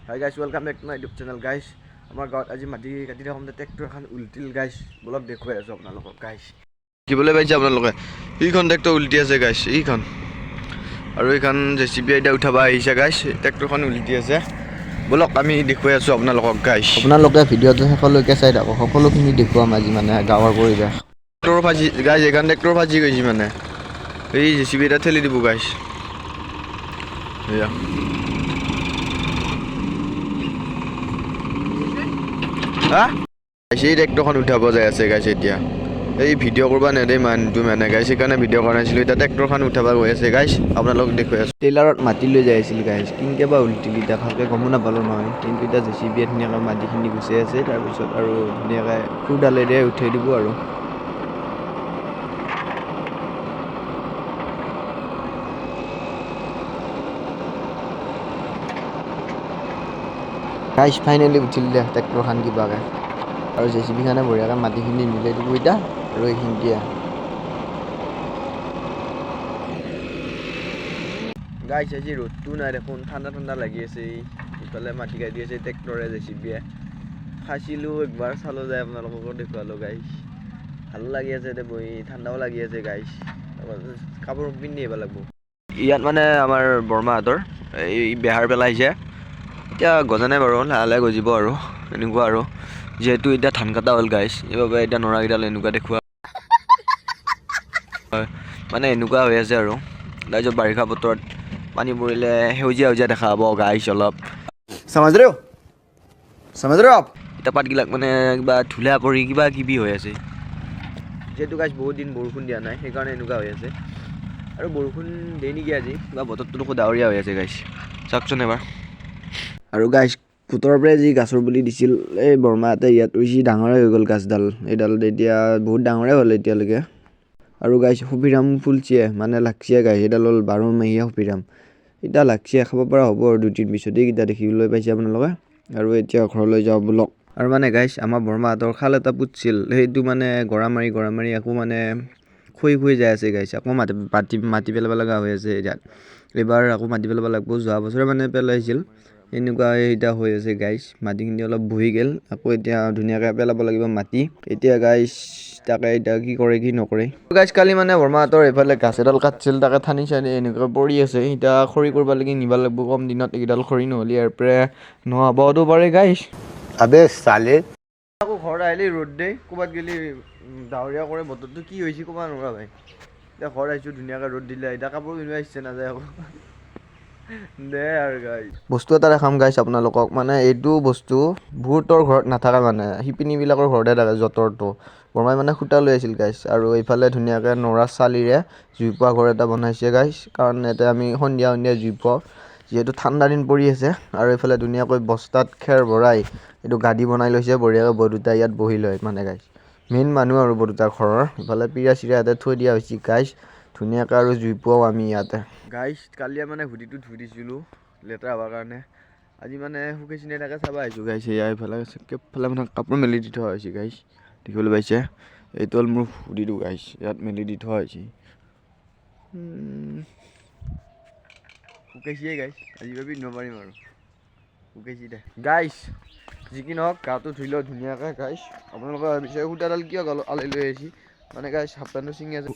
Hi guys, welcome back to my YouTube channel guys. আমাৰ গাঁৱত আজি মাটি কাটি থাকোঁতে ট্ৰেক্টৰ এখন উল্টিল গাইছ। বলক দেখুৱাই আছোঁ আপোনালোকক গাইছ। দেখিবলৈ পাইছে আপোনালোকে এইখন ট্ৰেক্টৰ উল্টি আছে গাইছ, এইখন আৰু এইখন জেচিবি এতিয়া উঠাব আহিছে গাইছ। ট্ৰেক্টৰখন উল্টি আছে, বলক আমি দেখুৱাই আছোঁ আপোনালোকক গাইছ। আপোনালোকে ভিডিঅ'টো শেষলৈকে চাই থাকক, সকলোখিনি দেখুৱাম আজি মানে গাঁৱৰ পৰিৱেশ। ট্ৰেক্টৰ ভাজি গাইছ, এইখন ট্ৰেক্টৰ ভাজি গৈছে মানে এই জেচিবি এটা ঠেলি দিব গাইছ। এয়া সেই ট্ৰেক্টৰখন উঠাব যাই আছে গাইছ। এতিয়া এই ভিডিঅ' কৰিব নেদেই মানুহটো মানে গাইছ, সেইকাৰণে ভিডিঅ' কৰা নাছিলোঁ। এতিয়া ট্ৰেক্টৰখন উঠাব গৈ আছে গাইছ, আপোনালোকক দেখুৱাই আছোঁ। টেইলাৰত মাটি লৈ যাই আছিল গাইছ, কিনকে বা উল্টিল এতিয়া ভালকৈ গমো নাপালোঁ নহয়। কিন্তু এতিয়া জেচিবিয়ে ধুনীয়াকৈ মাটিখিনি গুচাই আছে, তাৰপিছত আৰু ধুনীয়াকৈ কোৰডালেৰে উঠাই দিব আৰু। গাইছ ফাইনেলি উঠিল দে ট্ৰেক্টৰখন কিবাকৈ, আৰু জেচিবিখনে বঢ়িয়াকৈ মাটিখিনি মিলাই দিব এতিয়া। আৰু এইখিনি দিয়া গাইছ, আজি ৰ'দটো নাই দেখোন, ঠাণ্ডা ঠাণ্ডা লাগি আছে। ইফালে মাটি কাটি আছে ট্ৰেক্টৰে জেচিবিয়ে। খাইছিলোঁ একবাৰ, চালোঁ যায় আপোনালোককো দেখুৱালোঁ গাইছ। ভালো লাগি আছে এতিয়া বহি, ঠাণ্ডাও লাগি আছে গাইছ। কাপোৰ পিন্ধি আহিব লাগিব। ইয়াত মানে আমাৰ বৰমাহঁতৰ এই বেহাৰ পেলাইছে, এতিয়া গজা নাই বাৰু, লাহে লাহে গজিব আৰু এনেকুৱা আৰু। যিহেতু এতিয়া ধান কটা হ'ল গাইছ, সেইবাবে এতিয়া নৰাকেইডাল এনেকুৱা দেখুওৱা হয়, মানে এনেকুৱা হৈ আছে আৰু। তাৰপিছত বাৰিষা বতৰত পানী পৰিলে সেউজীয়া সেউজীয়া দেখা পাব গাইছ অলপ। এতিয়া পাতবিলাক মানে কিবা ধূলা পৰি কিবা কিবি হৈ আছে। যিহেতু গাইছ বহুত দিন বৰষুণ দিয়া নাই, সেইকাৰণে এনেকুৱা হৈ আছে। আৰু বৰষুণ দিয়ে নেকি আজি, কিবা বতৰটো দেখোন ডাৱৰীয়া হৈ আছে গাইছ, চাওকচোন এবাৰ। আৰু গাইছ ভোটৰ পৰাই যি গাছৰ পুলি দিছিল এই বৰমাহঁতে ইয়াত ৰুইছি, ডাঙৰে হৈ গ'ল গাছডাল। এইডাল এতিয়া বহুত ডাঙৰে হ'ল এতিয়ালৈকে। আৰু গাইছ সফিৰাম ফুলচিয়ে মানে লাগছিয়ে গাইছ, এইডাল হ'ল 12 মাহীয়া সফিৰাম। এতিয়া লাগছিয়ে, খাব পৰা হ'ব আৰু 2-3 পিছতেই এতিয়া দেখিবলৈ পাইছে আপোনালোকে। আৰু এতিয়া ঘৰলৈ যাওঁ বলক। আৰু মানে গাইছ আমাৰ বৰমাহঁতৰ খাল এটা পুতছিল, সেইটো মানে গৰা মাৰি আকৌ মানে খহি যাই আছে গাইছ। আকৌ মাটি পেলাব লগা হৈ আছে ইয়াত। এইবাৰ আকৌ মাটি পেলাব লাগিব, যোৱা বছৰে মানে পেলাইছিল। এনেকুৱা এতিয়া হৈ আছে গাইছ, মাটিখিনি অলপ বহি গ'ল, আকৌ এতিয়া ধুনীয়াকৈ পেলাব লাগিব মাটি। এতিয়া গাইছ তাকে এতিয়া কি কৰে কি নকৰে। গাইছ কালি মানে বৰমাহঁতৰ এইফালে গাছ এডাল কাটছিল, তাকে ঠানি চানি এনেকৈ পৰি আছে। এতিয়া খৰি কৰিব লাগি নিব লাগিব কম দিনত, এইকেইডাল খৰি নহ'লে ইয়াৰ পৰা নহ'বতো পাৰে গাইছ। আবে চালে আকৌ ঘৰত আহিলেই ৰ'দ দেই, ক'ৰবাত গ'লে ডাৱৰীয়া কৰে বতৰটো, কি হৈছে ক'ব নোৱাৰা ভাই। এতিয়া ঘৰত আহিছোঁ, ধুনীয়াকৈ ৰ'দ দিলে, এতিয়া কাপোৰ পিন্ধিব ইচ্ছা নাযায় আকৌ। দে আৰু গাইছ বস্তু এটা দেখাম গাইছ আপোনালোকক, মানে এইটো বস্তু বহুতৰ ঘৰত নাথাকে, মানে শিপিনীবিলাকৰ ঘৰতে থাকে যঁতৰটো। বৰমাই মানে সূতা লৈ আছিল গাইছ, আৰু এইফালে ধুনীয়াকৈ নৰা চালিৰে জুই পোৱা ঘৰ এটা বনাইছে গাইছ, কাৰণ ইয়াতে আমি সন্ধিয়া জুই পাওঁ, যিহেতু ঠাণ্ডা দিন পৰি আছে। আৰু এইফালে ধুনীয়াকৈ বস্তাত খেৰ ভৰাই এইটো গাদী বনাই লৈছে বঢ়িয়াকৈ, বৰদেউতাই ইয়াত বহি লয় মানে গাইছ। মেইন মানুহ আৰু বৰদেউতাৰ ঘৰৰ। ইফালে পিৰা চিৰা ইয়াতে থৈ দিয়া হৈছে গাইছ, ধুনীয়াকৈ আৰু জুই পোৱাও আমি ইয়াতে। গাইছ কালি মানে হুডিটো ধুই দিছিলোঁ লেতেৰা হোৱাৰ কাৰণে, আজি মানে শুকাইছে নে তাকে চাব আহিছোঁ গাইছ। এয়া এইফালে মানে কাপোৰ মেলি দি থোৱা হৈছে গাইছ, দেখিবলৈ পাইছে। এইটো হ'ল মোৰ হুডিটো গাইছ, ইয়াত মেলি দি থোৱা হৈছে। শুকাইছে গাইছ, আজিৰ পৰা পিন্ধিব পাৰিম আৰু। শুকাইছে দে গাইছ, যি কি নহওক গাটো ধুই লওঁ ধুনীয়াকৈ গাইছ। আপোনালোকে ভাবিছে সূতাডাল কিয় আলাই লৈ আহিছে, মানে গাইছ হাফ পেণ্টটো ছিঙি আছে।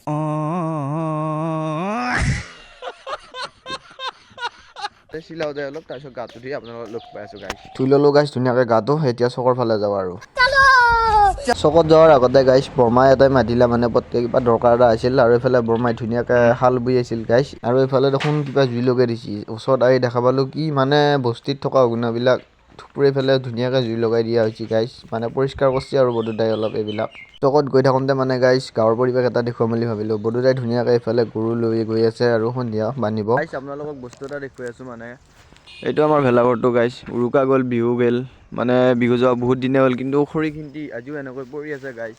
চিলাও যায় অলপ, তাৰপিছত গাটো ধুই আপোনালোকক লগ পাই আছোঁ গাইছ। ধুই ল'লোঁ গাইছ ধুনীয়াকৈ গাটো, এতিয়া চকৰ ফালে যাওঁ আৰু। চকত যোৱাৰ আগতে গাইছ বৰমাই এটাই মাতিলে, মানে প্ৰত্যেক কিবা দৰকাৰ এটা আছিল। আৰু এইফালে বৰমাই ধুনীয়াকৈ শাল বৈ আছিল গাইছ, আৰু এইফালে দেখোন কিবা জুই লগাই দিছে। ওচৰত আহি দেখা পালোঁ কি মানে বস্তিত থকা অগুণাবিলাক থুপুৰাই পেলাই ধুনীয়াকৈ জুই লগাই দিয়া হৈছে গাইছ, মানে পৰিষ্কাৰ কৰিছে আৰু বৰদেউতাই অলপ এইবিলাক। চকত গৈ থাকোঁতে মানে গাইছ গাঁৱৰ পৰিৱেশ এটা দেখুৱাম বুলি ভাবিলোঁ। বৰদেউতাই ধুনীয়াকৈ এইফালে গৰু লৈ গৈ আছে আৰু সন্ধিয়া বান্ধিব। গাইছ আপোনালোকক বস্তু এটা দেখুৱাই আছোঁ, মানে এইটো আমাৰ ভেলাঘৰটো গাইছ। উৰুকা গ'ল, বিহু গ'ল, মানে বিহু যোৱা বহুত দিনে হ'ল, কিন্তু খৰিখিনি আজিও এনেকৈ পৰি আছে গাইছ।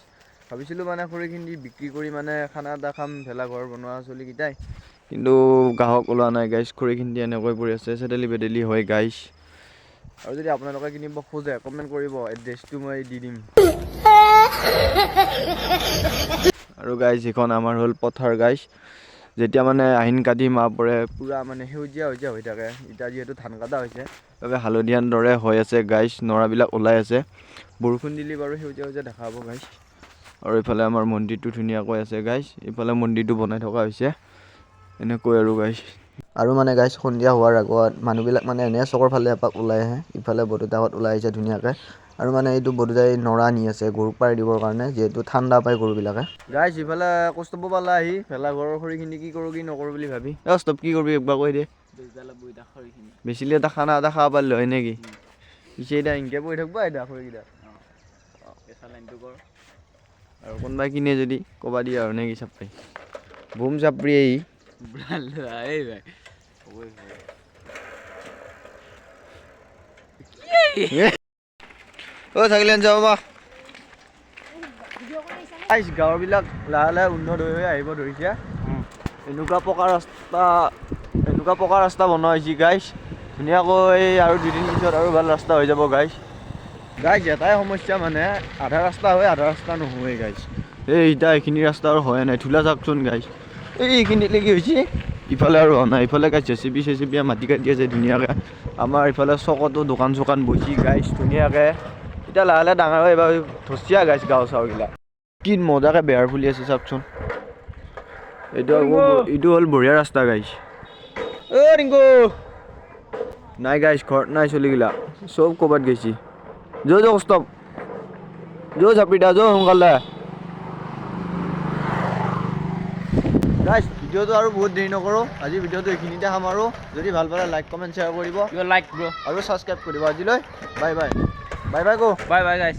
ভাবিছিলোঁ মানে খৰিখিনি বিক্ৰী কৰি মানে খানা এটা খাম ভেলাঘৰ বনোৱা চলিকেইটাই, কিন্তু গ্ৰাহক ওলোৱা নাই গাইছ। খৰিখিনি এনেকৈ পৰি আছে, চেদেলি বেদেলি হয় গাইছ। আৰু যদি আপোনালোকে কিনিব খোজে কমেণ্ট কৰিব, এড্ৰেছটো মই দি দিম। আৰু গাইছ এইখন আমাৰ হ'ল পথাৰ গাইছ, যেতিয়া মানে আহিন কাতি মাহ পৰে পূৰা মানে সেউজীয়া হৈ থাকে। এতিয়া যিহেতু ধান কটা হৈছে বাবে হালধীয়া দৰে হৈ আছে গাইছ, নৰাবিলাক ওলাই আছে। বৰষুণ দিলে বাৰু সেউজীয়া দেখা পাব গাইছ। আৰু এইফালে আমাৰ মন্দিৰটো ধুনীয়াকৈ আছে গাইছ, এইফালে মন্দিৰটো বনাই থকা হৈছে এনেকৈ আৰু গাইছ। আৰু মানে গাইছ সন্ধিয়া হোৱাৰ আগত মানুহবিলাক মানে এনে চকৰ ফালে এপাক ওলাই আহে। ইফালে বৰদেউতাহঁত ওলাই আহিছে ধুনীয়াকৈ। আৰু মানে এইটো বৰদেউতাই নৰা নি আছে গৰুক পাৰি দিবৰ কাৰণে, যিহেতু ঠাণ্ডা পায় গৰুবিলাকে। গাইছ ইফালে কষ্ট পালা আহি ভেলাঘৰৰ খৰিখিনি কি কৰোঁ কি নকৰোঁ বুলি ভাবি। ষ্টপ কি কৰিবি একবাৰ কৈ দে। বেচিলে এটা খানা এটা খাব পাৰিলে হয় নেকি? পিছে এতিয়া এনেকৈ পৰি থাকিব এতিয়া খৰিকেইটা। আৰু কোনোবাই কিনে যদি ক'বা দিয়ে আৰু নেকি চাপৰি বুম চাপৰি থাকিলে যাব গাঁওবিলাক লাহে লাহে উন্নত হৈ আহিব ধৰিছে। এনেকুৱা পকা ৰাস্তা বনোৱা হৈছে গাইছ, ধুনীয়াকৈ আৰু 2 দিন পিছত আৰু ভাল ৰাস্তা হৈ যাব গাইছ। এটাই সমস্যা মানে আধা ৰাস্তা হয় আধা ৰাস্তা নহয় গাইছ। এতিয়া এইখিনি ৰাস্তা আৰু হোৱা নাই, ধূলা চাওকচোন গাইছ। এইখিনিত কি হৈছে, ইফালে আৰু হোৱা নাই। ইফালে গাইছ জেচিবি মাটি কাটি আছে ধুনীয়াকৈ। আমাৰ ইফালে চকতো দোকান চোকান বহি গাইছ ধুনীয়াকৈ। এতিয়া লাহে লাহে ডাঙৰ হৈ এইবাৰ ধচিয়া গাইছ গাঁও চাওঁবিলাক। কি মজাকৈ বেহাৰ ফুলি আছে চাওকচোন। এইটো হ'ল বঢ়িয়া ৰাস্তা গাইছ। ৰিংকু নাই গাইছ, ঘৰত নাই চলিগিলা, চব ক'ৰবাত গৈছি। ষ্টপ চাপিদা সোনকালে গাইছ। ভিডিঅ'টো আৰু বহুত দেৰি নকৰোঁ, আজি ভিডিঅ'টো এইখিনিতে সামৰোঁ। যদি ভাল পালে লাইক কমেণ্ট শ্বেয়াৰ কৰিব আৰু ছাবস্ক্ৰাইব কৰিব। আজিলৈ বাই বাই। বাই বাই গাইছ।